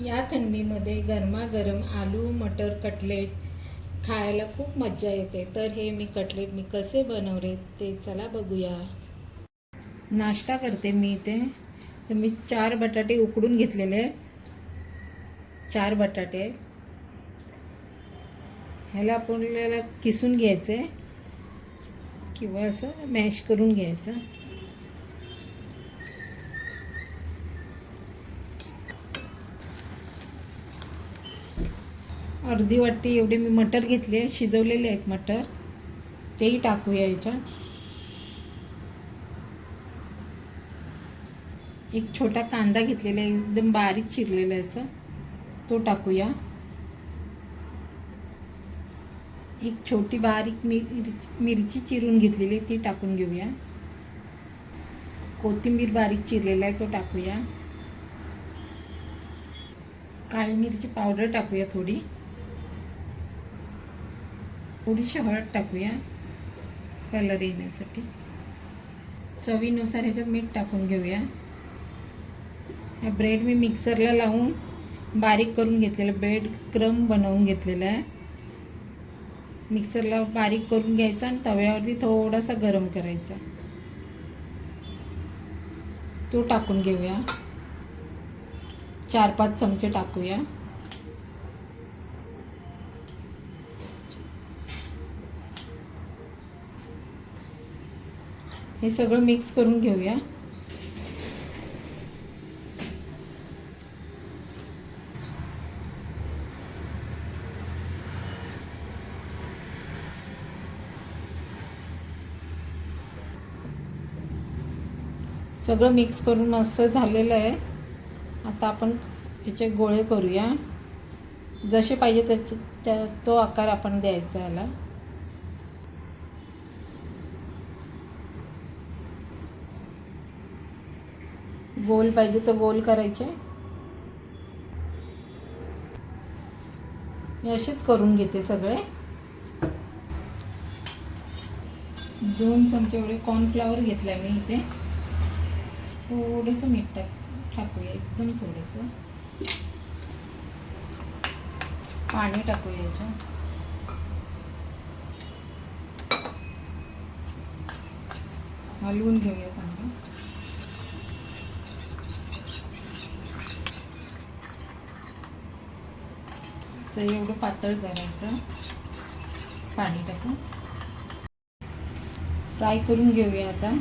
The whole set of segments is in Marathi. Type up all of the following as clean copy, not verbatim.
या थंडीमध्ये गरमागरम आलू मटर कटलेट खायला खूप मज्जा येते. तर हे कटलेट मी कसे बनवले ते चला बघूया. नाश्ता करते मी इथे. तर मी 4 बटाटे उकडून घेतलेले आहेत. 4 बटाटे ह्याला आपल्याला किसून घ्यायचे किंवा असं मॅश करून घ्यायचं. अर्धी वाटी एवढे मी मटर घेतले, शिजवलेले आहेत मटर, तेही टाकूया याच्यात. एक छोटा कांदा घेतलेला आहे, एकदम बारीक चिरलेला आहे असं, तो टाकूया. एक छोटी बारीक मिरची चिरून घेतलेली ती टाकून घेऊया. कोथिंबीर बारीक चिरलेला आहे तो टाकूया. काळी मिरची पावडर टाकूया, थोडीशी हळद टाकूया कलर येण्यासाठी. चवीनुसार ह्याच्यात मीठ टाकून घेऊया. हा ब्रेड मी मिक्सरला लावून बारीक करून घेतलेला, ब्रेड क्रम बनवून घेतलेला आहे. मिक्सरला बारीक करून घ्यायचा आणि तव्यावरती थोडासा गरम करायचा, तो टाकून घेऊया. 4-5 चमचे टाकूया. हे सगळं मिक्स करून घेऊया. सगळं मिक्स करून मस्त झालेलं आहे. आता आपण याचे गोळे करूया. जसे पाहिजे तो आकार आपण द्यायचा याला. गोल पाहिजे तर गोल करायचे. मी असेच करून घेते सगळे. 2 चमचे एवढे कॉर्नफ्लॉवर घेतला मी इथे. थोडंसं मीठ टाकूया, एकदम थोडंसं पाणी टाकूया याच्यात. हलवून घेऊया चांगलं. असं एवढं पातळ करायचं, पाणी टाकून फ्राय करून घेऊया. आता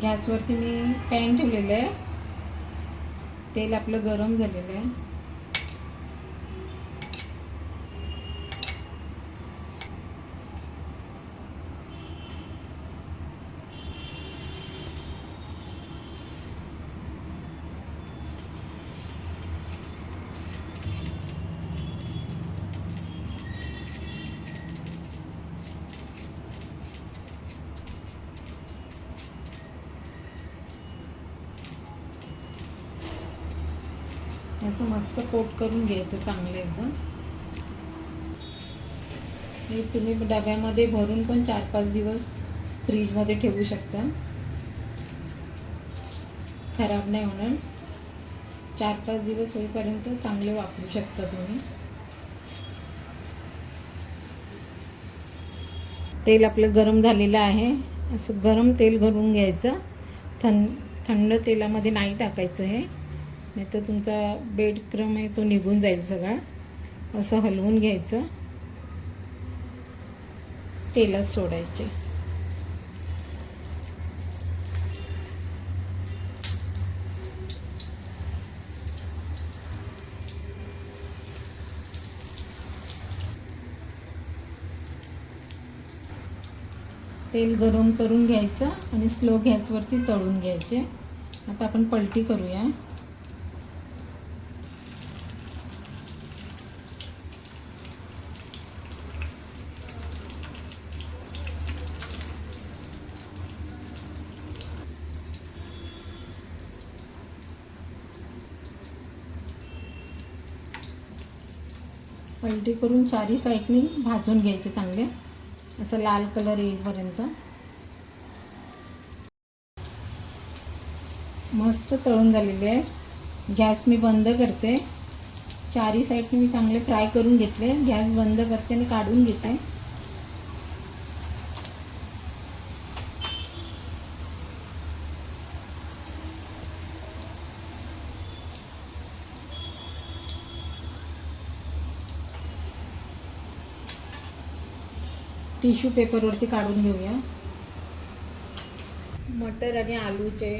गॅसवरती मी पॅन ठेवलेलं आहे. तेल आपलं गरम झालेलं आहे. असं मस्त कोट करून घ्यायचं चांगलं एकदम. हे तुम्ही डब्यामध्ये भरून पण 4-5 दिवस फ्रीजमध्ये ठेवू शकता, खराब नाही होणार. 4-5 दिवस होईपर्यंत चांगले वापरू शकता तुम्ही. तेल आपलं गरम झालेलं आहे. असं गरम तेल घालून घ्यायचं. थंड तेलामध्ये नाही टाकायचं हे, नाही तर तुमचा ब्रेड क्रम आहे तो निघून जाईल सगळा. असं हलवून घ्यायचं, तेलात सोडायचे. तेल गरम करून घ्यायचं आणि स्लो गॅसवरती तळून घ्यायचे. आता आपण पलटी करूया. पलटी करून 4ही साईडनी भाजून घ्यायचे चांगले, असं लाल कलर येईपर्यंत. मस्त तळून झालेले आहे. गॅस मी बंद करते. चारी साईडने मी चांगले फ्राय करून घेतले. गॅस बंद करते आणि काढून घेते. टिश्यू पेपरवरती काढून घेऊया. मटर आणि आलूचे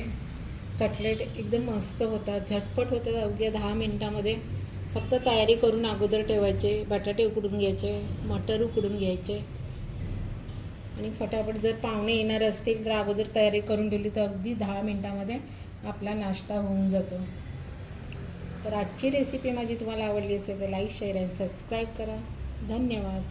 कटलेट एकदम मस्त होतात, झटपट होतात. अवघ्या 10 मिनटामध्ये. फक्त तयारी करून अगोदर ठेवायचे. बटाटे उकडून घ्यायचे, मटर उकडून घ्यायचे आणि फटाफट जर पाहुणे येणार असतील तर अगोदर तयारी करून ठेवली तर अगदी 10 मिनटामध्ये आपला नाश्ता होऊन जातो. तर आजची रेसिपी माझी तुम्हाला आवडली असेल तर लाईक, शेअर आणि सबस्क्राईब करा. धन्यवाद.